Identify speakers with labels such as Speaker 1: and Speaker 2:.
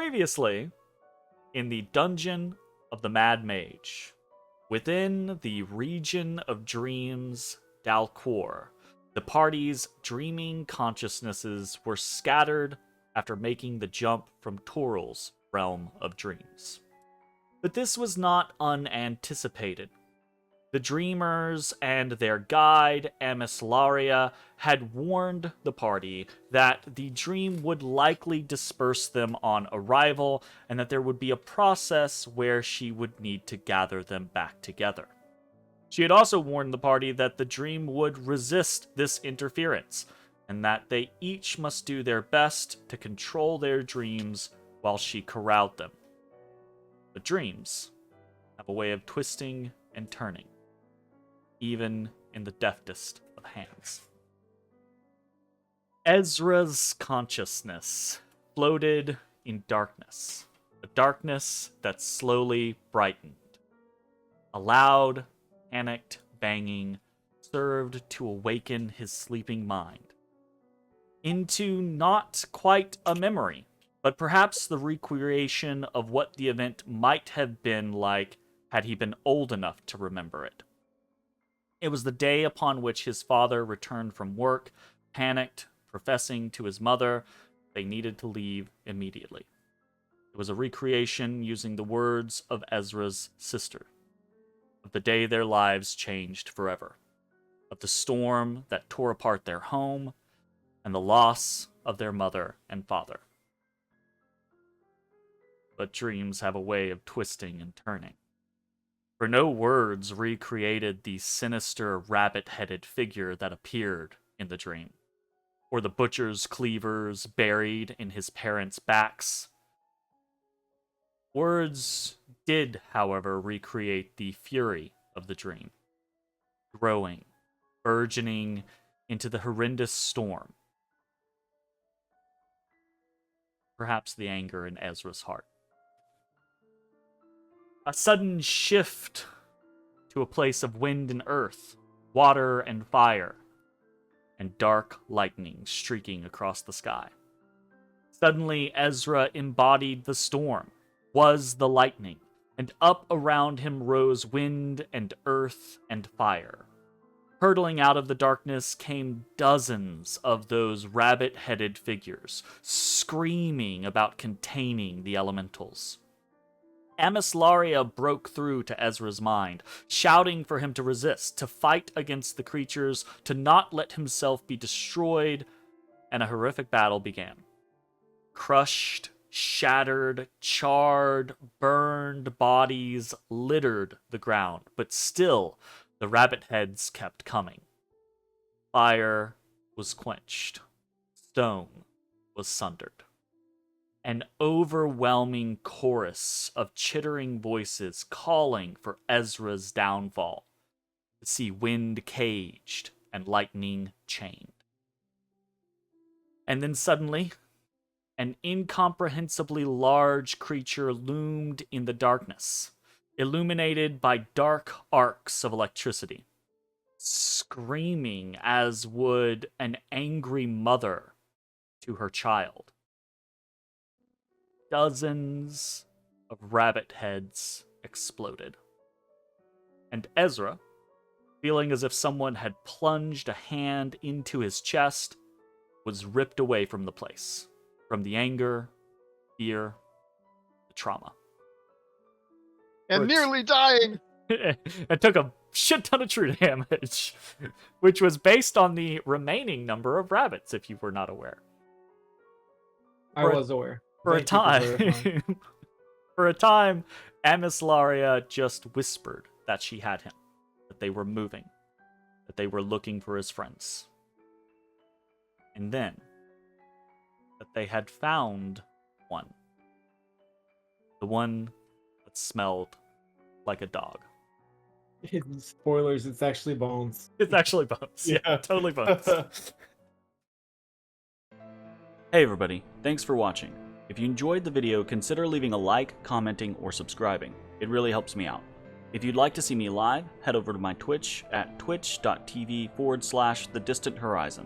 Speaker 1: Previously, in the dungeon of the Mad Mage, within the region of dreams, Dalcor, the party's dreaming consciousnesses were scattered after making the jump from Toral's realm of dreams. But this was not unanticipated. The dreamers and their guide, Amislaria, had warned the party that the dream would likely disperse them on arrival, and that there would be a process where she would need to gather them back together. She had also warned the party that the dream would resist this interference, and that they each must do their best to control their dreams while she corralled them. The dreams have a way of twisting and turning, even in the deftest of hands. Ezra's consciousness floated in darkness, a darkness that slowly brightened. A loud, panicked banging served to awaken his sleeping mind into not quite a memory, but perhaps the recreation of what the event might have been like had he been old enough to remember it. It was the day upon which his father returned from work, panicked, professing to his mother they needed to leave immediately. It was a recreation using the words of Ezra's sister, of the day their lives changed forever, of the storm that tore apart their home, and the loss of their mother and father. But dreams have a way of twisting and turning. For no words recreated the sinister, rabbit-headed figure that appeared in the dream, or the butcher's cleavers buried in his parents' backs. Words did, however, recreate the fury of the dream, growing, burgeoning into the horrendous storm. Perhaps the anger in Ezra's heart. A sudden shift to a place of wind and earth, water and fire, and dark lightning streaking across the sky. Suddenly, Ezra embodied the storm, was the lightning, and up around him rose wind and earth and fire. Hurtling out of the darkness came dozens of those rabbit-headed figures, screaming about containing the elementals. Amislaria broke through to Ezra's mind, shouting for him to resist, to fight against the creatures, to not let himself be destroyed, and a horrific battle began. Crushed, shattered, charred, burned bodies littered the ground, but still the rabbit heads kept coming. Fire was quenched. Stone was sundered. An overwhelming chorus of chittering voices calling for Ezra's downfall, to see wind caged and lightning chained. And then suddenly, an incomprehensibly large creature loomed in the darkness, illuminated by dark arcs of electricity, screaming as would an angry mother to her child. Dozens of rabbit heads exploded. And Ezra, feeling as if someone had plunged a hand into his chest, was ripped away from the place, from the anger, fear, the trauma.
Speaker 2: And nearly dying!
Speaker 1: It took a shit ton of true damage, which was based on the remaining number of rabbits, if you were not aware.
Speaker 3: I was aware.
Speaker 1: For a time, Amislaria just whispered that she had him, that they were moving, that they were looking for his friends. And then, that they had found one. The one that smelled like a dog.
Speaker 3: Spoilers, it's actually Bones.
Speaker 1: It's actually Bones.
Speaker 3: Yeah.
Speaker 1: Totally Bones. Hey everybody, thanks for watching. If you enjoyed the video, consider leaving a like, commenting, or subscribing. It really helps me out. If you'd like to see me live, head over to my Twitch at twitch.tv/thedistanthorizon.